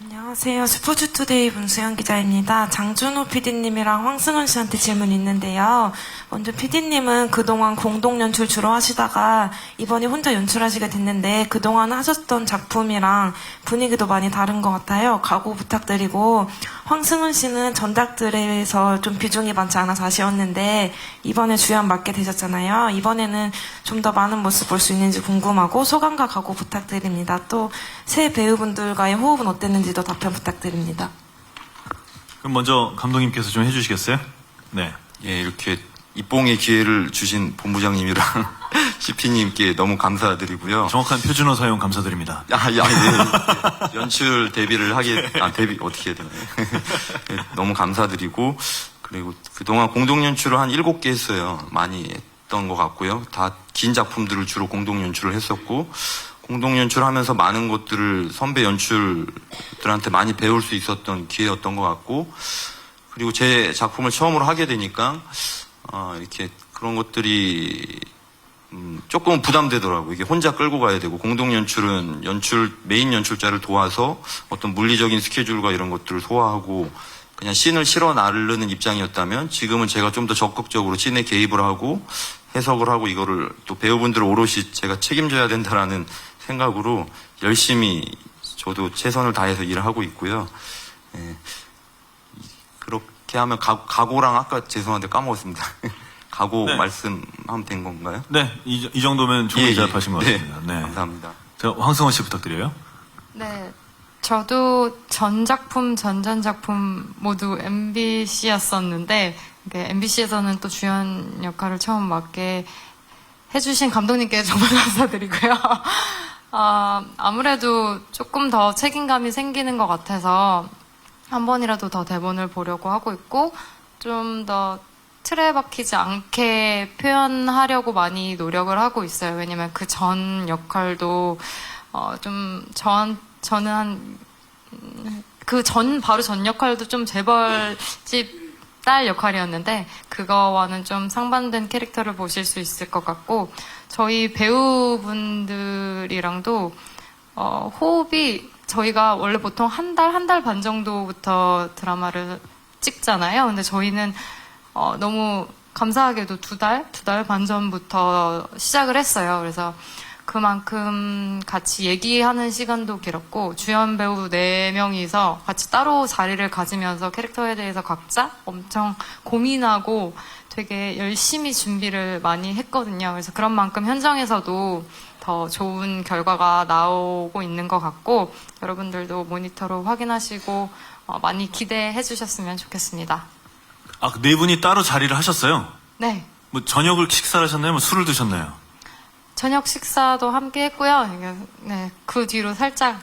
안녕하세요. 스포츠투데이 문수연 기자입니다. 장준호 PD님이랑 황승은 씨한테 질문이 있는데요. 먼저 PD님은 그동안 공동 연출 주로 하시다가 이번에 혼자 연출하시게 됐는데 그동안 하셨던 작품이랑 분위기도 많이 다른 것 같아요. 각오 부탁드리고, 황승은 씨는 전작들에서 좀 비중이 많지 않아서 아쉬웠는데 이번에 주연 맡게 되셨잖아요. 이번에는 좀 더 많은 모습 볼 수 있는지 궁금하고 소감과 각오 부탁드립니다. 또 새 배우분들과의 호흡은 어땠는지도 답변 부탁드립니다. 그럼 먼저 감독님께서 좀 해주시겠어요? 네. 예, 이렇게 입봉의 기회를 주신 본부장님이랑 CP님께 너무 감사드리고요. 정확한 표준어 사용 감사드립니다. 예. 연출 데뷔를 데뷔 어떻게 해야 되나요? 예, 너무 감사드리고, 그리고 그동안 공동 연출을 한 7개 했어요. 많이 했던 것 같고요. 다 긴 작품들을 주로 공동 연출을 했었고, 공동 연출하면서 많은 것들을 선배 연출들한테 많이 배울 수 있었던 기회였던 것 같고, 그리고 제 작품을 처음으로 하게 되니까 이렇게 그런 것들이 조금 부담되더라고요. 이게 혼자 끌고 가야 되고, 공동 연출은 메인 연출자를 도와서 어떤 물리적인 스케줄과 이런 것들을 소화하고 그냥 씬을 실어 나르는 입장이었다면, 지금은 제가 좀 더 적극적으로 씬에 개입을 하고 해석을 하고 이거를 또 배우분들을 오롯이 제가 책임져야 된다라는 생각으로 열심히 저도 최선을 다해서 일을 하고 있고요. 예. 그렇게 하면 각오랑 아까 죄송한데 까먹었습니다. 각오 네. 말씀하면 된 건가요? 네, 이 정도면 충분히 대답하신 것 같습니다. 네. 네. 감사합니다. 자, 황승원 씨 부탁드려요. 네, 저도 전 작품, 전전 작품 모두 MBC였었는데, MBC에서는 또 주연 역할을 처음 맡게 해주신 감독님께 정말 감사드리고요. 아무래도 조금 더 책임감이 생기는 것 같아서 한 번이라도 더 대본을 보려고 하고 있고, 좀 더 틀에 박히지 않게 표현하려고 많이 노력을 하고 있어요. 왜냐면 그 전 역할도 저는 바로 전 역할도 좀 재벌집 딸 역할이었는데, 그거와는 좀 상반된 캐릭터를 보실 수 있을 것 같고, 저희 배우분들이랑도 호흡이, 저희가 원래 보통 한 달 반 정도부터 드라마를 찍잖아요. 근데 저희는 너무 감사하게도 두 달 반 전부터 시작을 했어요. 그래서 그만큼 같이 얘기하는 시간도 길었고, 주연 배우 4명이서 같이 따로 자리를 가지면서 캐릭터에 대해서 각자 엄청 고민하고 되게 열심히 준비를 많이 했거든요. 그래서 그런 만큼 현장에서도 더 좋은 결과가 나오고 있는 것 같고, 여러분들도 모니터로 확인하시고 많이 기대해 주셨으면 좋겠습니다. 아, 네 분이 따로 자리를 하셨어요? 네. 뭐 저녁을 식사를 하셨나요? 뭐 술을 드셨나요? 저녁 식사도 함께 했고요. 네, 그 뒤로 살짝,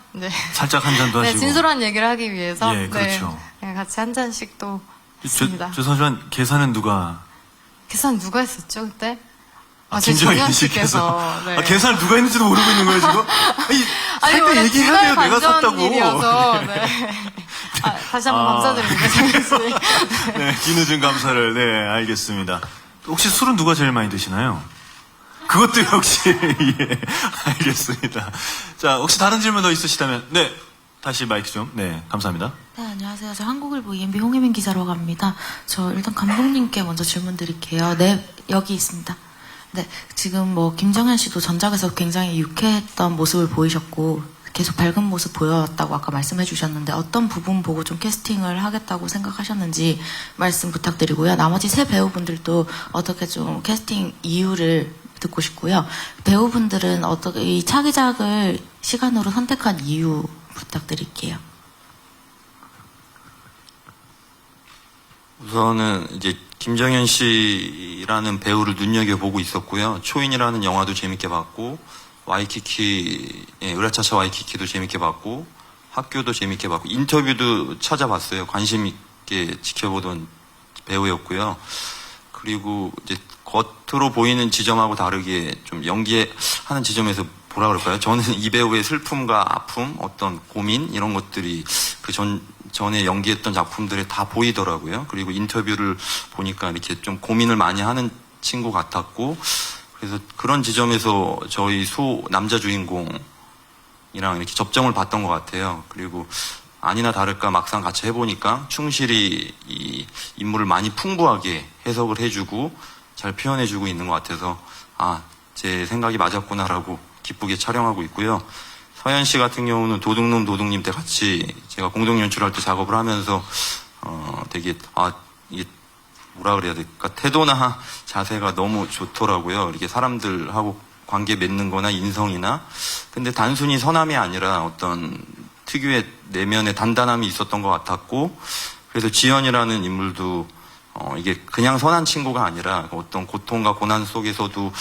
살짝 한 잔도 네, 하시고. 진솔한 얘기를 하기 위해서. 예, 그렇죠. 네, 같이 한 잔씩 또 했습니다. 죄송하지만 계산은 누가? 계산 누가 했었죠, 그때? 김정희 정현 씨께서. 네. 계산을 누가 했는지도 모르고 있는 거예요, 지금? 살 때 얘기해야 돼요, 내가 샀다고. 일이어서, 네. 다시 한번 감사드립니다, 정현 씨. 네, 뒤늦은 감사를, 네, 알겠습니다. 혹시 술은 누가 제일 많이 드시나요? 그것도 역시, 예, 알겠습니다. 자, 혹시 다른 질문 더 있으시다면, 네, 다시 마이크 좀, 네, 감사합니다. 네, 안녕하세요. 저 한국일보 EMB 홍혜민 기자라고 합니다. 저 일단 감독님께 먼저 질문 드릴게요. 네, 여기 있습니다. 네, 지금 김정현 씨도 전작에서 굉장히 유쾌했던 모습을 보이셨고, 계속 밝은 모습 보였다고 아까 말씀해 주셨는데, 어떤 부분 보고 좀 캐스팅을 하겠다고 생각하셨는지 말씀 부탁드리고요. 나머지 세 배우분들도 어떻게 좀 캐스팅 이유를 듣고 싶고요. 배우분들은 어떻게 이 차기작을 시간으로 선택한 이유 부탁드릴게요. 우선은 이제 김정현 씨라는 배우를 눈여겨보고 있었고요. 초인이라는 영화도 재밌게 봤고, 으라차차 와이키키도 재밌게 봤고, 학교도 재밌게 봤고, 인터뷰도 찾아봤어요. 관심 있게 지켜보던 배우였고요. 그리고 이제 겉으로 보이는 지점하고 다르게 좀 연기하는 지점에서 뭐라 그럴까요? 저는 이 배우의 슬픔과 아픔, 어떤 고민, 이런 것들이 전에 연기했던 작품들에 다 보이더라고요. 그리고 인터뷰를 보니까 이렇게 좀 고민을 많이 하는 친구 같았고, 그래서 그런 지점에서 저희 남자 주인공이랑 이렇게 접점을 봤던 것 같아요. 그리고 아니나 다를까 막상 같이 해보니까 충실히 이 인물을 많이 풍부하게 해석을 해주고 잘 표현해주고 있는 것 같아서 제 생각이 맞았구나라고 기쁘게 촬영하고 있고요. 서현 씨 같은 경우는 도둑놈 도둑님 때 같이 제가 공동 연출할 때 작업을 하면서 되게 이게 뭐라 그래야 될까, 태도나 자세가 너무 좋더라고요. 이렇게 사람들하고 관계 맺는 거나 인성이나. 근데 단순히 선함이 아니라 어떤 특유의 내면의 단단함이 있었던 것 같았고, 그래서 지연이라는 인물도 이게 그냥 선한 친구가 아니라 어떤 고통과 고난 속에서도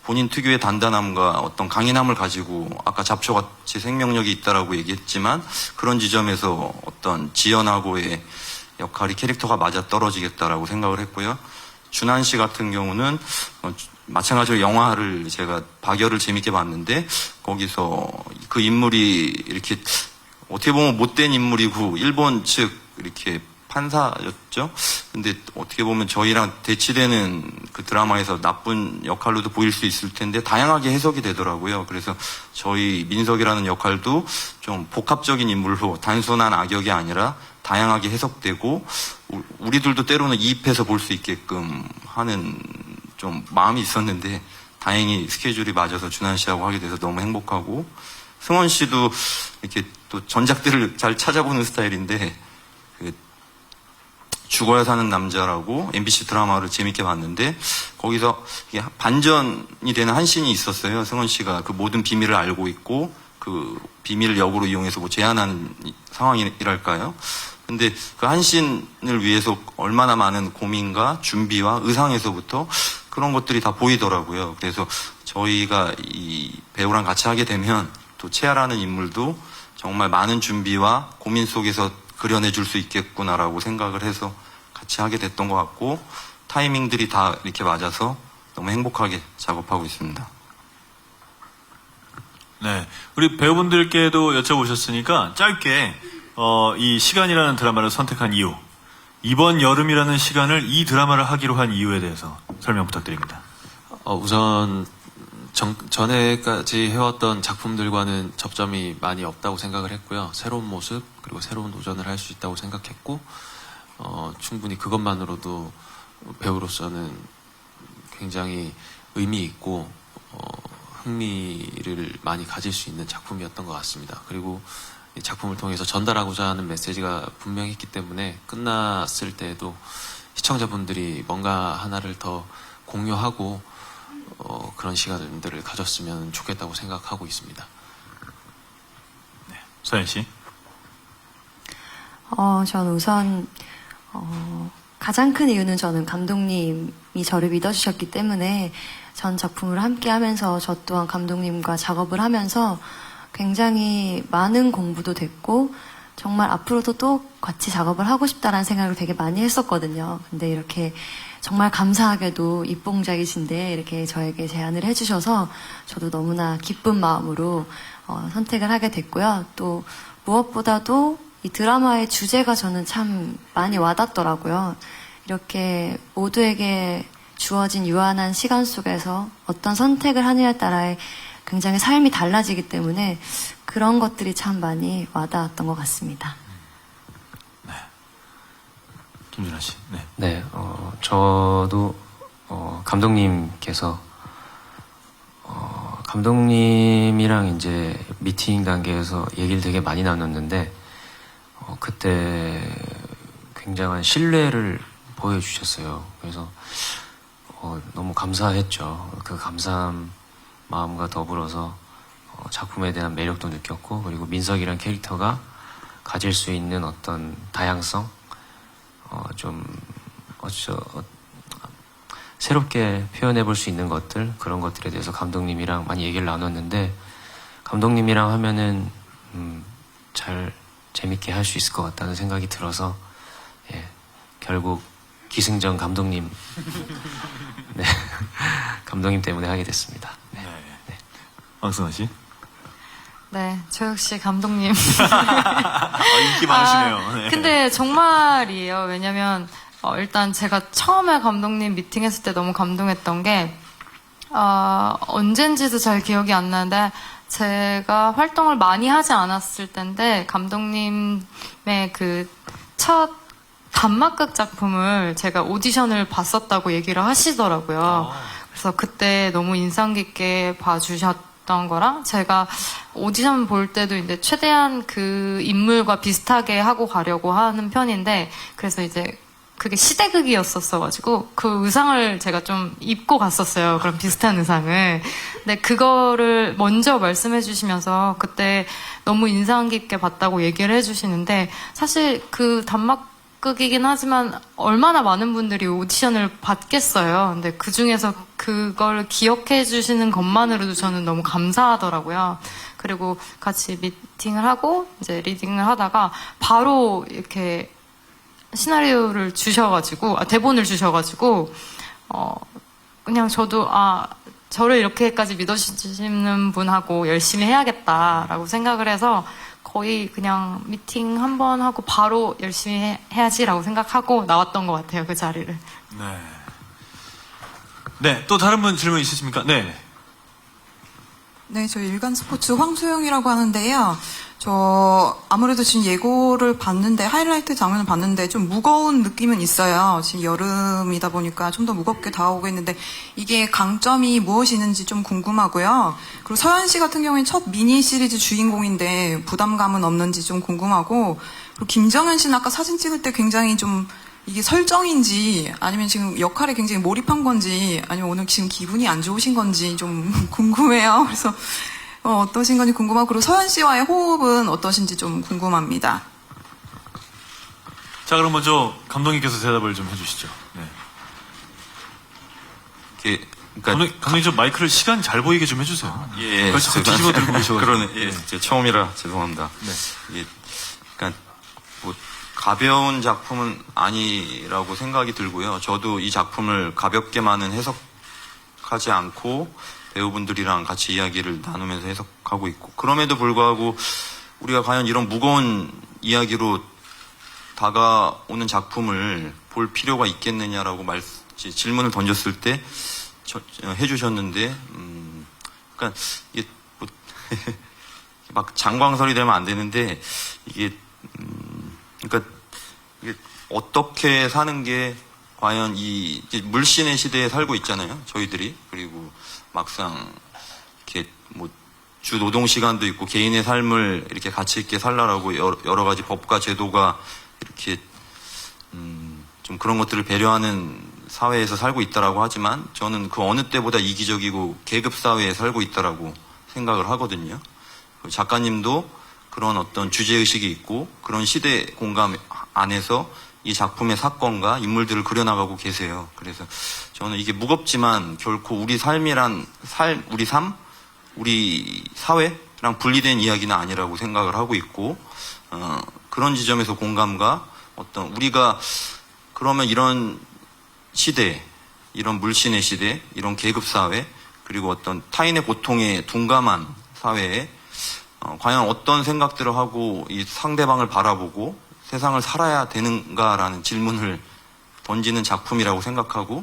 본인 특유의 단단함과 어떤 강인함을 가지고, 아까 잡초같이 생명력이 있다라고 얘기했지만 그런 지점에서 어떤 지연하고의 역할이 캐릭터가 맞아 떨어지겠다라고 생각을 했고요. 준한 씨 같은 경우는 마찬가지로 영화를 제가 박열을 재밌게 봤는데, 거기서 그 인물이 이렇게 어떻게 보면 못된 인물이고 일본 측 이렇게 판사였죠. 근데 어떻게 보면 저희랑 대치되는 그 드라마에서 나쁜 역할로도 보일 수 있을 텐데 다양하게 해석이 되더라고요. 그래서 저희 민석이라는 역할도 좀 복합적인 인물로 단순한 악역이 아니라 다양하게 해석되고, 우리들도 때로는 이입해서 볼 수 있게끔 하는 좀 마음이 있었는데 다행히 스케줄이 맞아서 준한 씨하고 하게 돼서 너무 행복하고, 승원 씨도 이렇게 또 전작들을 잘 찾아보는 스타일인데, 죽어야 사는 남자라고 MBC 드라마를 재밌게 봤는데 거기서 이게 반전이 되는 한 씬이 있었어요. 승원 씨가 그 모든 비밀을 알고 있고 그 비밀을 역으로 이용해서 뭐 제안한 상황이랄까요. 근데 그 한 씬을 위해서 얼마나 많은 고민과 준비와 의상에서부터 그런 것들이 다 보이더라고요. 그래서 저희가 이 배우랑 같이 하게 되면 또 채아라는 인물도 정말 많은 준비와 고민 속에서 그려내줄 수 있겠구나라고 생각을 해서 같이 하게 됐던 것 같고, 타이밍들이 다 이렇게 맞아서 너무 행복하게 작업하고 있습니다. 네, 우리 배우분들께도 여쭤보셨으니까 짧게 이 시간이라는 드라마를 선택한 이유, 이번 여름이라는 시간을 이 드라마를 하기로 한 이유에 대해서 설명 부탁드립니다. 우선 전에까지 해왔던 작품들과는 접점이 많이 없다고 생각을 했고요. 새로운 모습 그리고 새로운 도전을 할 수 있다고 생각했고, 충분히 그것만으로도 배우로서는 굉장히 의미 있고 흥미를 많이 가질 수 있는 작품이었던 것 같습니다. 그리고 이 작품을 통해서 전달하고자 하는 메시지가 분명히 있기 때문에 끝났을 때에도 시청자분들이 뭔가 하나를 더 공유하고 그런 시간들을 가졌으면 좋겠다고 생각하고 있습니다. 네, 서현 씨. 전 우선 가장 큰 이유는 저는 감독님이 저를 믿어주셨기 때문에 전 작품을 함께 하면서 저 또한 감독님과 작업을 하면서 굉장히 많은 공부도 됐고 정말 앞으로도 또 같이 작업을 하고 싶다라는 생각을 되게 많이 했었거든요. 근데 이렇게 정말 감사하게도 입봉작이신데 이렇게 저에게 제안을 해주셔서 저도 너무나 기쁜 마음으로 선택을 하게 됐고요. 또 무엇보다도 이 드라마의 주제가 저는 참 많이 와닿더라고요. 이렇게 모두에게 주어진 유한한 시간 속에서 어떤 선택을 하느냐에 따라 굉장히 삶이 달라지기 때문에 그런 것들이 참 많이 와닿았던 것 같습니다. 네. 김준하 씨. 네. 네, 저도 감독님께서 감독님이랑 이제 미팅 단계에서 얘기를 되게 많이 나눴는데 그때 굉장한 신뢰를 보여주셨어요. 그래서 너무 감사했죠. 그 감사한 마음과 더불어서 작품에 대한 매력도 느꼈고, 그리고 민석이란 캐릭터가 가질 수 있는 어떤 다양성, 새롭게 표현해 볼 수 있는 것들, 그런 것들에 대해서 감독님이랑 많이 얘기를 나눴는데, 감독님이랑 하면은 잘 재밌게 할 수 있을 것 같다는 생각이 들어서, 예, 결국 기승전 감독님, 네, 감독님 때문에 하게 됐습니다. 네. 네. 황승원 씨. 네, 저 역시 감독님. 인기 많으시네요. 네. 근데 정말이에요. 왜냐면 일단 제가 처음에 감독님 미팅했을 때 너무 감동했던 게 언젠지도 잘 기억이 안 나는데 제가 활동을 많이 하지 않았을 때인데 감독님의 그 첫 단막극 작품을 제가 오디션을 봤었다고 얘기를 하시더라고요. 그래서 그때 너무 인상 깊게 봐주셨던 거랑 제가 오디션 볼 때도 이제 최대한 그 인물과 비슷하게 하고 가려고 하는 편인데 그래서 이제 그게 시대극이었었어가지고 그 의상을 제가 좀 입고 갔었어요. 그런 비슷한 의상을. 근데 그거를 먼저 말씀해 주시면서 그때 너무 인상 깊게 봤다고 얘기를 해주시는데 사실 그 단막극이긴 하지만 얼마나 많은 분들이 오디션을 받겠어요. 근데 그 중에서 그걸 기억해 주시는 것만으로도 저는 너무 감사하더라고요. 그리고 같이 미팅을 하고 이제 리딩을 하다가 바로 이렇게 시나리오를 주셔가지고, 대본을 주셔가지고, 그냥 저도, 저를 이렇게까지 믿어주시는 분하고 열심히 해야겠다라고 생각을 해서 거의 그냥 미팅 한 번 하고 바로 열심히 해야지라고 생각하고 나왔던 것 같아요, 그 자리를. 네. 네, 또 다른 분 질문 있으십니까? 네. 네, 저 일간 스포츠 황소영이라고 하는데요. 저 아무래도 지금 예고를 봤는데 하이라이트 장면을 봤는데 좀 무거운 느낌은 있어요. 지금 여름이다 보니까 좀 더 무겁게 다가오고 있는데 이게 강점이 무엇이 있는지 좀 궁금하고요. 그리고 서현 씨 같은 경우에는 첫 미니 시리즈 주인공인데 부담감은 없는지 좀 궁금하고 그리고 김정현 씨는 아까 사진 찍을 때 굉장히 좀 이게 설정인지 아니면 지금 역할에 굉장히 몰입한 건지 아니면 오늘 지금 기분이 안 좋으신 건지 좀 궁금해요. 그래서 어떠신 건지 궁금하고 그리고 서현 씨와의 호흡은 어떠신지 좀 궁금합니다. 자, 그럼 먼저 감독님께서 대답을 좀 해주시죠. 네. 그러니까 감독님 좀 마이크를 시간 잘 보이게 좀 해주세요. 예, 그걸 자꾸 뒤집어 들고 계셔가지고. 그러네. 예, 제가 처음이라 죄송합니다. 네. 예, 그러니까 뭐 가벼운 작품은 아니라고 생각이 들고요. 저도 이 작품을 가볍게만은 해석하지 않고 배우분들이랑 같이 이야기를 나누면서 해석하고 있고 그럼에도 불구하고 우리가 과연 이런 무거운 이야기로 다가오는 작품을 볼 필요가 있겠느냐라고 질문을 던졌을 때 해주셨는데 그러니까 이게 뭐 막 장광설이 되면 안 되는데 이게 그러니까 이게 어떻게 사는 게 과연 이 물씬의 시대에 살고 있잖아요. 저희들이. 그리고 막상 이렇게 뭐 주 노동 시간도 있고 개인의 삶을 이렇게 가치 있게 살라라고 여러 가지 법과 제도가 이렇게 좀 그런 것들을 배려하는 사회에서 살고 있다라고 하지만 저는 그 어느 때보다 이기적이고 계급 사회에 살고 있다라고 생각을 하거든요. 작가님도 그런 어떤 주제 의식이 있고 그런 시대 공감 안에서 이 작품의 사건과 인물들을 그려나가고 계세요. 그래서 저는 이게 무겁지만 결코 우리 삶이란 우리 사회랑 분리된 이야기는 아니라고 생각을 하고 있고 그런 지점에서 공감과 어떤 우리가 그러면 이런 시대, 이런 물씬의 시대, 이런 계급 사회 그리고 어떤 타인의 고통에 둔감한 사회에 과연 어떤 생각들을 하고 이 상대방을 바라보고 세상을 살아야 되는가라는 질문을 던지는 작품이라고 생각하고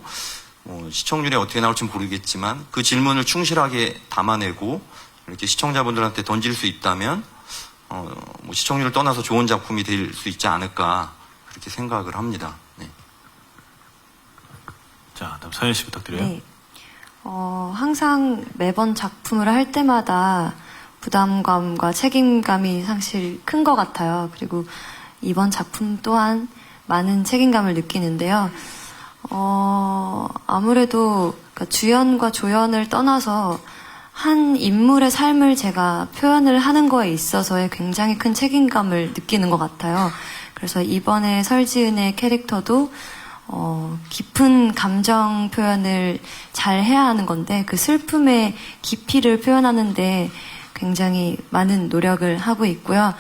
시청률이 어떻게 나올지 모르겠지만 그 질문을 충실하게 담아내고 이렇게 시청자분들한테 던질 수 있다면 뭐 시청률을 떠나서 좋은 작품이 될 수 있지 않을까 그렇게 생각을 합니다. 네. 자, 다음 서현 씨 부탁드려요. 네. 항상 매번 작품을 할 때마다 부담감과 책임감이 사실 큰 것 같아요. 그리고 이번 작품 또한 많은 책임감을 느끼는데요. 아무래도 그러니까 주연과 조연을 떠나서 한 인물의 삶을 제가 표현을 하는 거에 있어서의 굉장히 큰 책임감을 느끼는 것 같아요. 그래서 이번에 설지은의 캐릭터도 깊은 감정 표현을 잘 해야 하는 건데 그 슬픔의 깊이를 표현하는데 굉장히 많은 노력을 하고 있고요.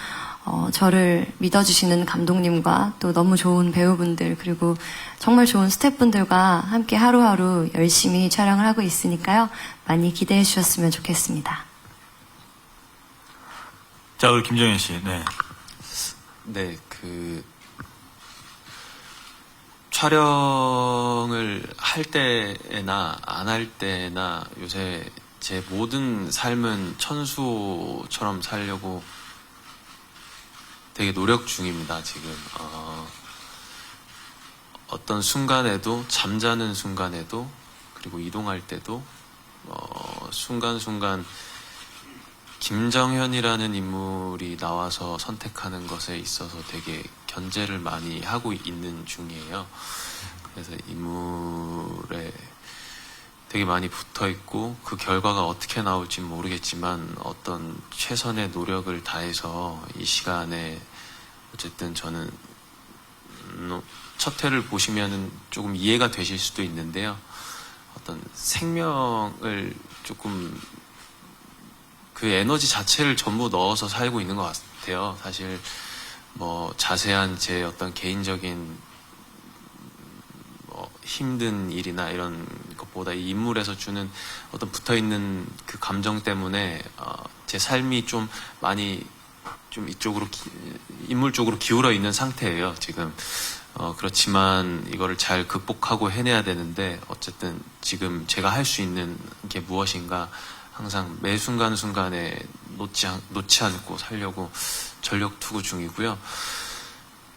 저를 믿어주시는 감독님과 또 너무 좋은 배우분들 그리고 정말 좋은 스태프분들과 함께 하루하루 열심히 촬영을 하고 있으니까요. 많이 기대해 주셨으면 좋겠습니다. 자, 우리 김정현 씨. 네. 네, 촬영을 할 때나 안 할 때나 요새 제 모든 삶은 천수처럼 살려고 되게 노력 중입니다, 지금. 어떤 순간에도, 잠자는 순간에도, 그리고 이동할 때도, 순간순간 김정현이라는 인물이 나와서 선택하는 것에 있어서 되게 견제를 많이 하고 있는 중이에요. 그래서 인물에 되게 많이 붙어 있고 그 결과가 어떻게 나올지 모르겠지만 어떤 최선의 노력을 다해서 이 시간에 어쨌든 저는 첫 회를 보시면은 조금 이해가 되실 수도 있는데요. 어떤 생명을 조금 그 에너지 자체를 전부 넣어서 살고 있는 것 같아요. 사실 뭐 자세한 제 어떤 개인적인 힘든 일이나 이런 것보다 이 인물에서 주는 어떤 붙어있는 그 감정 때문에 제 삶이 좀 많이 좀 이쪽으로 인물 쪽으로 기울어 있는 상태예요, 지금. 그렇지만 이거를 잘 극복하고 해내야 되는데 어쨌든 지금 제가 할 수 있는 게 무엇인가 항상 매 순간순간에 놓지 않고 살려고 전력 투구 중이고요.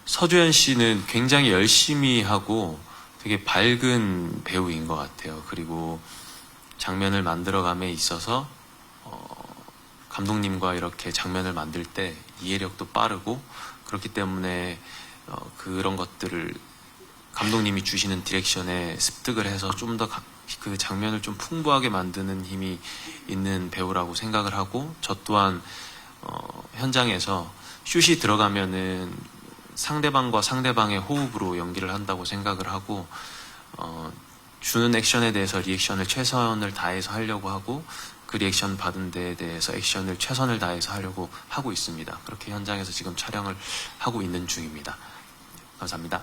서주현 씨는 굉장히 열심히 하고 되게 밝은 배우인 것 같아요. 그리고 장면을 만들어감에 있어서 감독님과 이렇게 장면을 만들 때 이해력도 빠르고 그렇기 때문에 그런 것들을 감독님이 주시는 디렉션에 습득을 해서 좀 더 그 장면을 좀 풍부하게 만드는 힘이 있는 배우라고 생각을 하고 저 또한 현장에서 슛이 들어가면은 상대방과 상대방의 호흡으로 연기를 한다고 생각을 하고 주는 액션에 대해서 리액션을 최선을 다해서 하려고 하고 그 리액션 받은 데에 대해서 액션을 최선을 다해서 하려고 하고 있습니다. 그렇게 현장에서 지금 촬영을 하고 있는 중입니다. 감사합니다.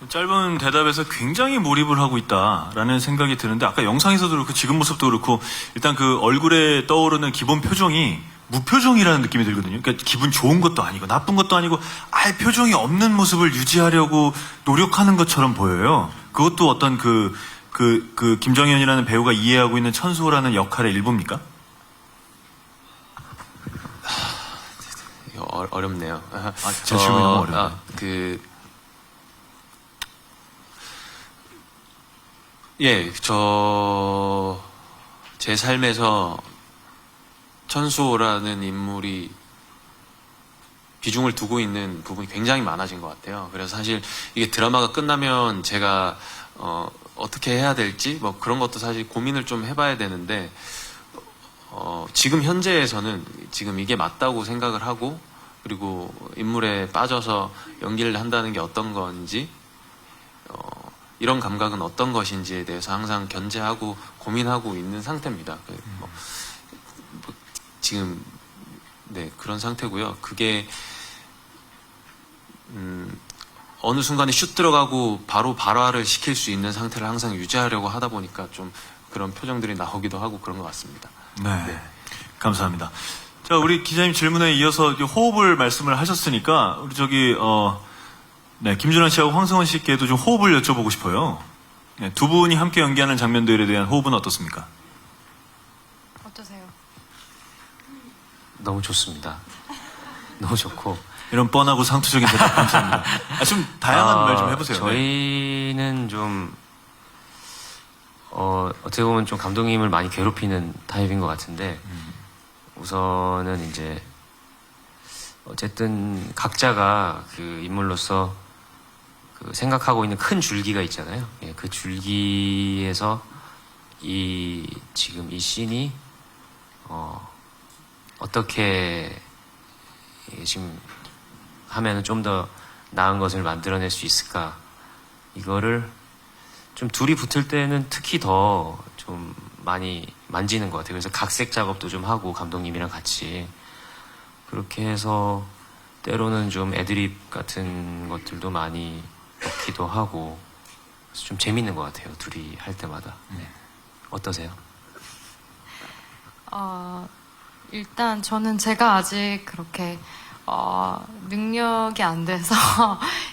짧은 대답에서 굉장히 몰입을 하고 있다라는 생각이 드는데 아까 영상에서도 그렇고 지금 모습도 그렇고 일단 그 얼굴에 떠오르는 기본 표정이 무표정이라는 느낌이 들거든요. 그러니까 기분 좋은 것도 아니고 나쁜 것도 아니고 아예 표정이 없는 모습을 유지하려고 노력하는 것처럼 보여요. 그것도 어떤 그 김정현이라는 배우가 이해하고 있는 천수호라는 역할의 일부입니까? 이거 어렵네요. 제 질문이 너무 어려워요. 제 삶에서 천수호라는 인물이 비중을 두고 있는 부분이 굉장히 많아진 것 같아요. 그래서 사실 이게 드라마가 끝나면 제가 어떻게 해야 될지 뭐 그런 것도 사실 고민을 좀 해봐야 되는데 지금 현재에서는 지금 이게 맞다고 생각을 하고 그리고 인물에 빠져서 연기를 한다는 게 어떤 건지 이런 감각은 어떤 것인지에 대해서 항상 견제하고 고민하고 있는 상태입니다. 지금 그런 상태고요. 그게 어느 순간에 슛 들어가고 바로 발화를 시킬 수 있는 상태를 항상 유지하려고 하다 보니까 좀 그런 표정들이 나오기도 하고 그런 것 같습니다. 네. 감사합니다. 자, 우리 기자님 질문에 이어서 호흡을 말씀을 하셨으니까 우리 김준환 씨하고 황승원 씨께도 좀 호흡을 여쭤보고 싶어요. 네, 두 분이 함께 연기하는 장면들에 대한 호흡은 어떻습니까? 어떠세요? 너무 좋습니다. 너무 좋고 이런 뻔하고 상투적인 대답 감사합니다. 좀 다양한 말 좀 해보세요. 저희는 좀 어떻게 보면 좀 감독님을 많이 괴롭히는 타입인 것 같은데 우선은 이제 어쨌든 각자가 그 인물로서 그 생각하고 있는 큰 줄기가 있잖아요. 예, 그 줄기에서 지금 이 씬이 어떻게 지금 하면은 좀 더 나은 것을 만들어낼 수 있을까? 이거를 좀 둘이 붙을 때는 특히 더 좀 많이 만지는 것 같아요. 그래서 각색 작업도 좀 하고 감독님이랑 같이 그렇게 해서 때로는 좀 애드립 같은 것들도 많이 넣기도 하고 그래서 좀 재밌는 것 같아요. 둘이 할 때마다. 네. 어떠세요? 일단 저는 제가 아직 그렇게 능력이 안 돼서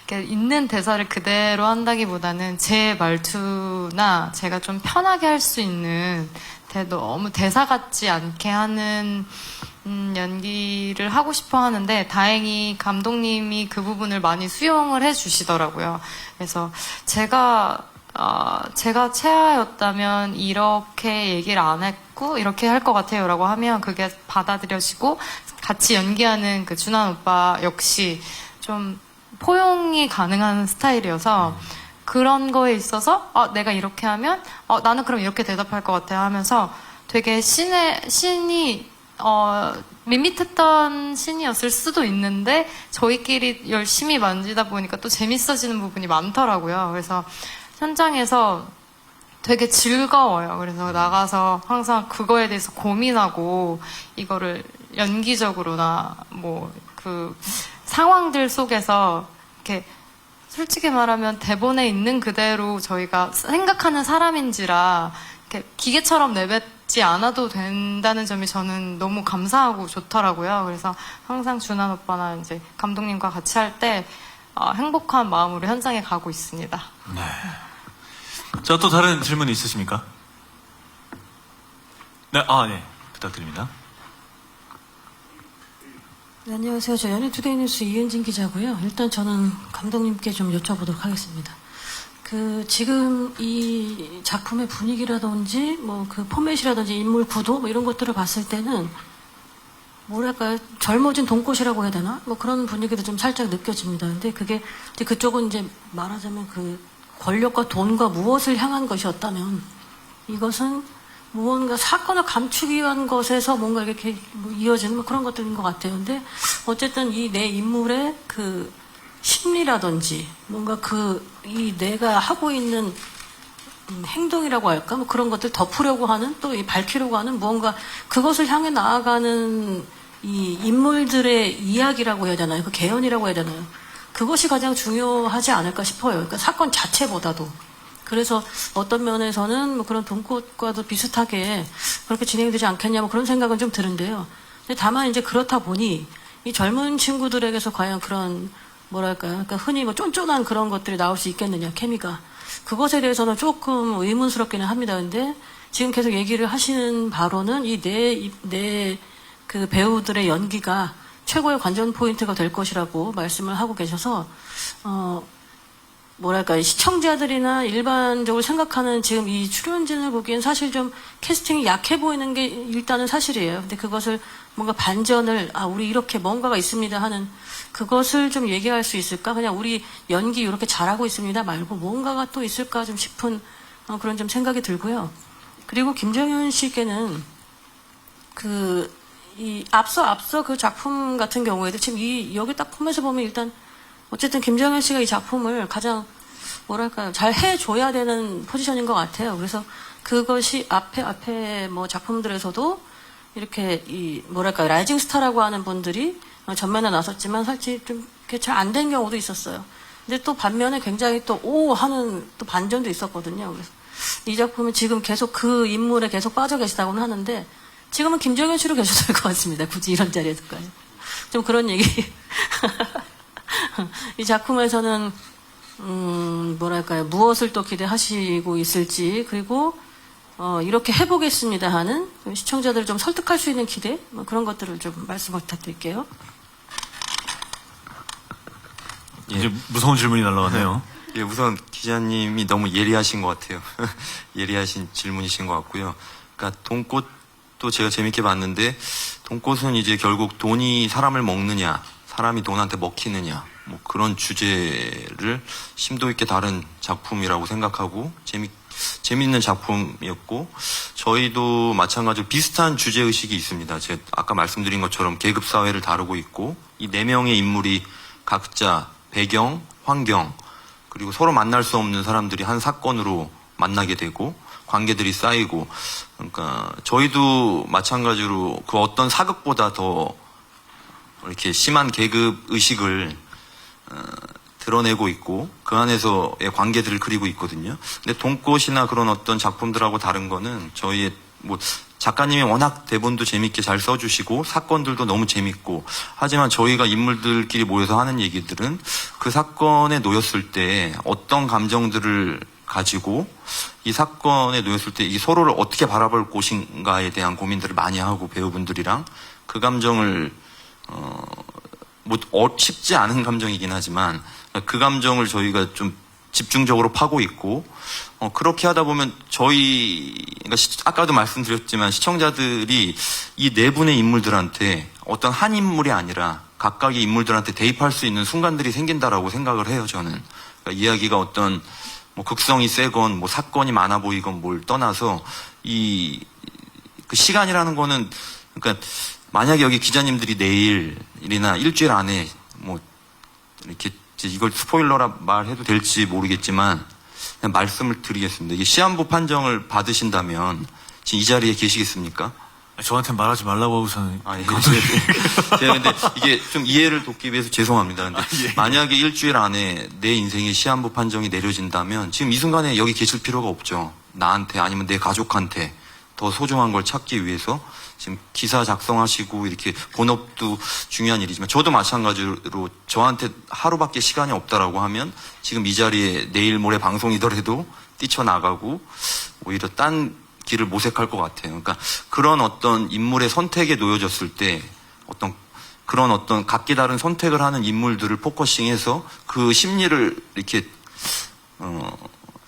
이렇게 있는 대사를 그대로 한다기보다는 제 말투나 제가 좀 편하게 할 수 있는 너무 대사 같지 않게 하는 연기를 하고 싶어 하는데 다행히 감독님이 그 부분을 많이 수용을 해주시더라고요. 그래서 제가 채아였다면 이렇게 얘기를 안 했고 이렇게 할 것 같아요라고 하면 그게 받아들여지고 같이 연기하는 그 준환 오빠 역시 좀 포용이 가능한 스타일이어서 그런 거에 있어서 내가 이렇게 하면 나는 그럼 이렇게 대답할 것 같아 하면서 되게 신이 밋밋했던 신이었을 수도 있는데 저희끼리 열심히 만지다 보니까 또 재밌어지는 부분이 많더라고요. 그래서 현장에서 되게 즐거워요. 그래서 나가서 항상 그거에 대해서 고민하고 이거를 연기적으로나 뭐 그 상황들 속에서 이렇게 솔직히 말하면 대본에 있는 그대로 저희가 생각하는 사람인지라 이렇게 기계처럼 내뱉지 않아도 된다는 점이 저는 너무 감사하고 좋더라고요. 그래서 항상 준환 오빠나 이제 감독님과 같이 할 때 행복한 마음으로 현장에 가고 있습니다. 네. 자, 또 다른 질문 있으십니까? 네, 네. 부탁드립니다. 네, 안녕하세요. 저 연예투데이 뉴스 이은진 기자고요. 일단 저는 감독님께 좀 여쭤보도록 하겠습니다. 지금 이 작품의 분위기라든지, 뭐 그 포맷이라든지 인물 구도, 뭐 이런 것들을 봤을 때는, 뭐랄까요, 젊어진 돈꽃이라고 해야 되나? 뭐 그런 분위기도 좀 살짝 느껴집니다. 근데 그게, 이제 그쪽은 이제 말하자면 그 권력과 돈과 무엇을 향한 것이었다면, 이것은 무언가 사건을 감추기 위한 것에서 뭔가 이렇게 뭐 이어지는 뭐 그런 것들인 것 같아요. 근데 어쨌든 이 내 인물의 그 심리라든지 뭔가 이 내가 하고 있는 행동이라고 할까? 뭐 그런 것들 덮으려고 하는 또 밝히려고 하는 무언가 그것을 향해 나아가는 이 인물들의 이야기라고 해야 되나요? 그 개연이라고 해야 되나요? 그것이 가장 중요하지 않을까 싶어요. 그러니까 사건 자체보다도. 그래서 어떤 면에서는 뭐 그런 돈꽃과도 비슷하게 그렇게 진행이 되지 않겠냐 뭐 그런 생각은 좀 드는데요. 근데 다만 이제 그렇다 보니 이 젊은 친구들에게서 과연 그런 뭐랄까요? 그러니까 흔히 뭐 쫀쫀한 그런 것들이 나올 수 있겠느냐, 케미가. 그것에 대해서는 조금 의문스럽기는 합니다. 근데 지금 계속 얘기를 하시는 바로는 내 그 배우들의 연기가 최고의 관전 포인트가 될 것이라고 말씀을 하고 계셔서, 뭐랄까, 시청자들이나 일반적으로 생각하는 지금 이 출연진을 보기엔 사실 좀 캐스팅이 약해 보이는 게 일단은 사실이에요. 근데 그것을 뭔가 반전을, 우리 이렇게 뭔가가 있습니다 하는 그것을 좀 얘기할 수 있을까? 그냥 우리 연기 이렇게 잘하고 있습니다 말고 뭔가가 또 있을까 좀 싶은 그런 좀 생각이 들고요. 그리고 김정현 씨께는 앞서 그 작품 같은 경우에도 지금 여기 딱 보면서 보면 일단 어쨌든 김정현 씨가 이 작품을 가장 뭐랄까요, 잘 해줘야 되는 포지션인 것 같아요. 그래서 그것이 앞에 뭐 작품들에서도 이렇게 뭐랄까요, 라이징 스타라고 하는 분들이 전면에 나섰지만 사실 좀 잘 안 된 경우도 있었어요. 근데 또 반면에 굉장히 또 하는 또 반전도 있었거든요. 그래서 이 작품은 지금 계속 그 인물에 계속 빠져 계시다고는 하는데 지금은 김정현 씨로 계셔도 될 것 같습니다. 굳이 이런 자리에서까지. 좀 그런 얘기. 이 작품에서는 뭐랄까요, 무엇을 또 기대하시고 있을지, 그리고 이렇게 해보겠습니다 하는 시청자들을 좀 설득할 수 있는 기대, 뭐 그런 것들을 좀 말씀 부탁드릴게요. 이제 무서운 질문이 날라왔네요. 예, 우선 기자님이 너무 예리하신 것 같아요. 예리하신 질문이신 것 같고요. 그러니까 돈꽃도 제가 재밌게 봤는데, 돈꽃은 이제 결국 돈이 사람을 먹느냐, 사람이 돈한테 먹히느냐, 뭐 그런 주제를 심도 있게 다룬 작품이라고 생각하고 재밌는 작품이었고, 저희도 마찬가지로 비슷한 주제 의식이 있습니다. 제가 아까 말씀드린 것처럼 계급 사회를 다루고 있고, 이 4명의 인물이 각자 배경, 환경, 그리고 서로 만날 수 없는 사람들이 한 사건으로 만나게 되고 관계들이 쌓이고, 그러니까 저희도 마찬가지로 그 어떤 사극보다 더 이렇게 심한 계급 의식을 드러내고 있고 그 안에서의 관계들을 그리고 있거든요. 근데 돈꽃이나 그런 어떤 작품들하고 다른 거는 저희의 뭐 작가님이 워낙 대본도 재밌게 잘 써주시고 사건들도 너무 재밌고, 하지만 저희가 인물들끼리 모여서 하는 얘기들은 그 사건에 놓였을 때 어떤 감정들을 가지고 이 사건에 놓였을 때 이 서로를 어떻게 바라볼 것인가에 대한 고민들을 많이 하고 배우분들이랑 그 감정을 쉽지 않은 감정이긴 하지만 그 감정을 저희가 좀 집중적으로 파고 있고 그렇게 하다 보면 그러니까 아까도 말씀드렸지만 시청자들이 이 네 분의 인물들한테 어떤 한 인물이 아니라 각각의 인물들한테 대입할 수 있는 순간들이 생긴다라고 생각을 해요, 저는. 그러니까 이야기가 어떤 뭐 극성이 세건 뭐 사건이 많아 보이건 뭘 떠나서 그 시간이라는 거는 그러니까 만약에 여기 기자님들이 내일이나 일주일 안에 뭐 이렇게 이걸 스포일러라 말해도 될지 모르겠지만 그냥 말씀을 드리겠습니다. 이게 시한부 판정을 받으신다면 지금 이 자리에 계시겠습니까? 저한테 말하지 말라고 하고서는. 제가 근데 이게 좀 이해를 돕기 위해서 죄송합니다. 근데 만약에 일주일 안에 내 인생의 시한부 판정이 내려진다면 지금 이 순간에 여기 계실 필요가 없죠. 나한테 아니면 내 가족한테 더 소중한 걸 찾기 위해서 지금 기사 작성하시고 이렇게 본업도 중요한 일이지만 저도 마찬가지로 저한테 하루밖에 시간이 없다라고 하면 지금 이 자리에 내일 모레 방송이더라도 뛰쳐나가고 오히려 딴 길을 모색할 것 같아요. 그러니까 그런 어떤 인물의 선택에 놓여졌을 때 그런 어떤 각기 다른 선택을 하는 인물들을 포커싱해서 그 심리를 이렇게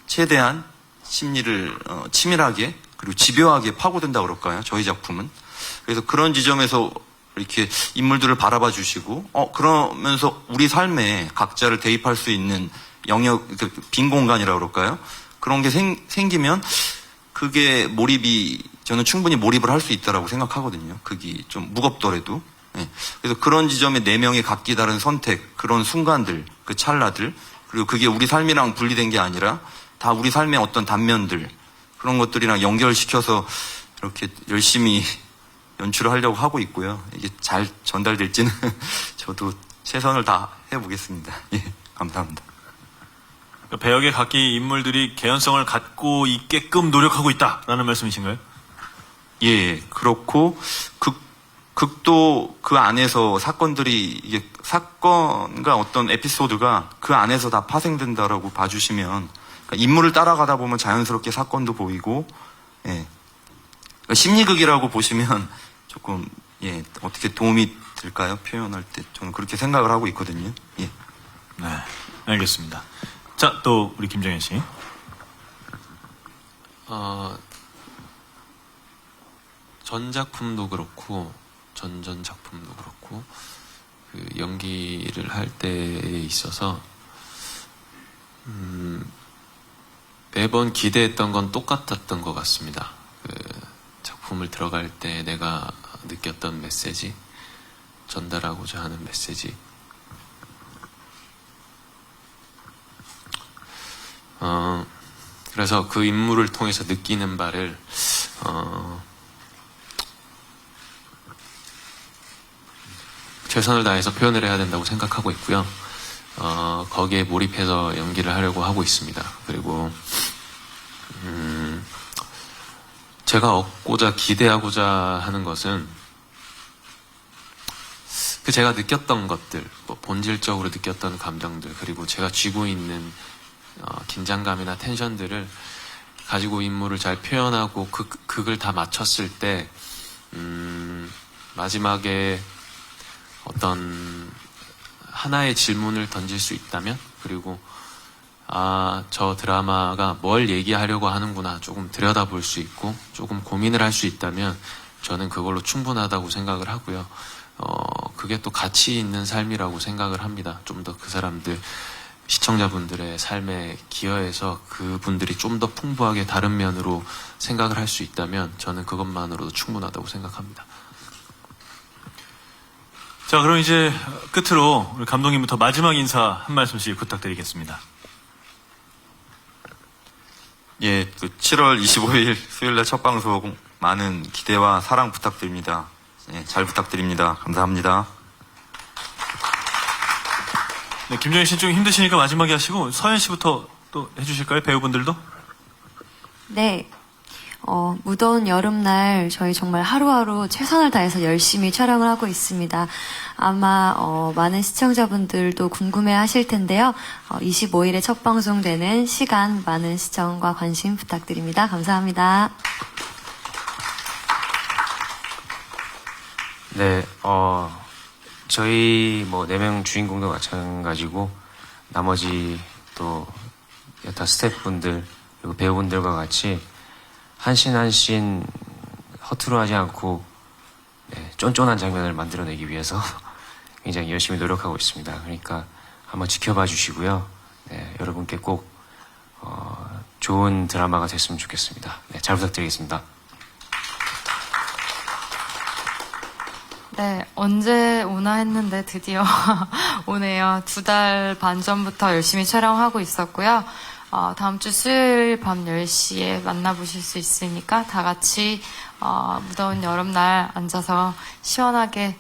최대한 심리를 치밀하게 그리고 집요하게 파고든다 그럴까요? 저희 작품은. 그래서 그런 지점에서 이렇게 인물들을 바라봐 주시고 그러면서 우리 삶에 각자를 대입할 수 있는 영역, 빈 공간이라고 그럴까요? 그런 게 생기면 그게 저는 충분히 몰입을 할 수 있다라고 생각하거든요. 그게 좀 무겁더라도. 네. 그래서 그런 지점에 네 명의 각기 다른 선택, 그런 순간들, 그 찰나들, 그리고 그게 우리 삶이랑 분리된 게 아니라 다 우리 삶의 어떤 단면들, 그런 것들이랑 연결시켜서 이렇게 열심히 연출을 하려고 하고 있고요. 이게 잘 전달될지는 저도 최선을 다 해보겠습니다. 예, 감사합니다. 배역의 각기 인물들이 개연성을 갖고 있게끔 노력하고 있다라는 말씀이신가요? 예, 그렇고 극도 그 안에서 사건들이 이게 사건과 어떤 에피소드가 그 안에서 다 파생된다라고 봐주시면 그러니까 인물을 따라가다 보면 자연스럽게 사건도 보이고 예. 그러니까 심리극이라고 보시면 조금 예 어떻게 도움이 될까요? 표현할 때 저는 그렇게 생각을 하고 있거든요. 예. 네, 알겠습니다. 자, 또 우리 김정현 씨. 전 작품도 그렇고 전전 작품도 그렇고 그 연기를 할 때에 있어서 매번 기대했던 건 똑같았던 것 같습니다. 그 작품을 들어갈 때 내가 느꼈던 메시지, 전달하고자 하는 메시지. 그래서 그 인물을 통해서 느끼는 바를 최선을 다해서 표현을 해야 된다고 생각하고 있고요. 거기에 몰입해서 연기를 하려고 하고 있습니다. 그리고 제가 얻고자 기대하고자 하는 것은 제가 느꼈던 것들, 뭐 본질적으로 느꼈던 감정들, 그리고 제가 쥐고 있는 긴장감이나 텐션들을 가지고 인물을 잘 표현하고 극을 다 마쳤을 때 마지막에 어떤 하나의 질문을 던질 수 있다면, 그리고 저 드라마가 뭘 얘기하려고 하는구나 조금 들여다볼 수 있고 조금 고민을 할 수 있다면 저는 그걸로 충분하다고 생각을 하고요. 그게 또 가치 있는 삶이라고 생각을 합니다. 좀 더 그 사람들, 시청자분들의 삶에 기여해서 그분들이 좀 더 풍부하게 다른 면으로 생각을 할 수 있다면 저는 그것만으로도 충분하다고 생각합니다. 자, 그럼 이제 끝으로 우리 감독님부터 마지막 인사 한 말씀씩 부탁드리겠습니다. 예, 7월 25일 수요일날 첫 방송 많은 기대와 사랑 부탁드립니다. 예, 잘 부탁드립니다. 감사합니다. 네, 김정현 씨 좀 힘드시니까 마지막에 하시고 서현 씨부터 또 해주실까요? 배우분들도? 네. 무더운 여름날 저희 정말 하루하루 최선을 다해서 열심히 촬영을 하고 있습니다. 아마 많은 시청자분들도 궁금해 하실 텐데요. 25일에 첫 방송되는 시간 많은 시청과 관심 부탁드립니다. 감사합니다. 네, 저희 뭐 4명 주인공도 마찬가지고 나머지 또 여타 스태프분들 그리고 배우분들과 같이 한 씬 한 씬 허투루 하지 않고 쫀쫀한 장면을 만들어내기 위해서 굉장히 열심히 노력하고 있습니다. 그러니까 한번 지켜봐 주시고요. 네, 여러분께 꼭 좋은 드라마가 됐으면 좋겠습니다. 네, 잘 부탁드리겠습니다. 네, 언제 오나 했는데 드디어 오네요. 2달 반 전부터 열심히 촬영하고 있었고요. 다음 주 수요일 밤 10시에 만나보실 수 있으니까 다 같이 무더운 여름날 앉아서 시원하게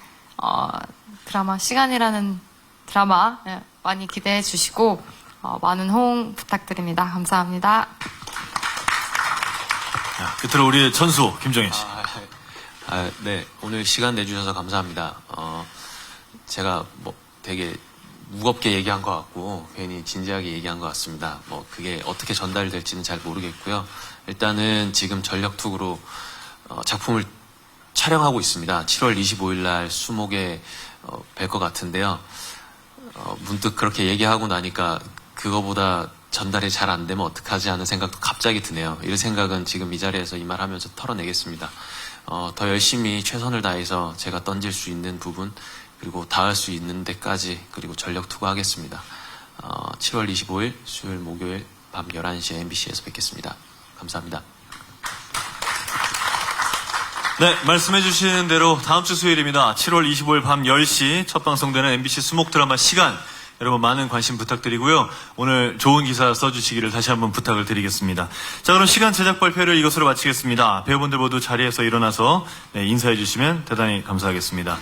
드라마 시간이라는 드라마 많이 기대해 주시고 많은 호응 부탁드립니다. 감사합니다. 자, 끝으로 우리의 전수 김정현 씨. 네, 오늘 시간 내주셔서 감사합니다. 제가 뭐 되게 무겁게 얘기한 것 같고 괜히 진지하게 얘기한 것 같습니다. 뭐 그게 어떻게 전달될지는 잘 모르겠고요. 일단은 지금 전력투구로 작품을 촬영하고 있습니다. 7월 25일 날 수목에 뵐 것 같은데요. 문득 그렇게 얘기하고 나니까 그거보다 전달이 잘 안 되면 어떡하지 하는 생각도 갑자기 드네요. 이런 생각은 지금 이 자리에서 이 말 하면서 털어내겠습니다. 더 열심히 최선을 다해서 제가 던질 수 있는 부분 그리고 닿을 수 있는 데까지 그리고 전력 투구하겠습니다. 7월 25일 수요일 목요일 밤 11시에 MBC에서 뵙겠습니다. 감사합니다. 네, 말씀해주신 대로 다음 주 수요일입니다. 7월 25일 밤 10시 첫 방송되는 MBC 수목 드라마 시간. 여러분 많은 관심 부탁드리고요. 오늘 좋은 기사 써주시기를 다시 한번 부탁을 드리겠습니다. 자, 그럼 시간 제작 발표를 이것으로 마치겠습니다. 배우분들 모두 자리에서 일어나서 인사해 주시면 대단히 감사하겠습니다.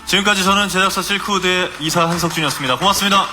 지금까지 저는 제작사 실크우드의 이사 한석준이었습니다. 고맙습니다.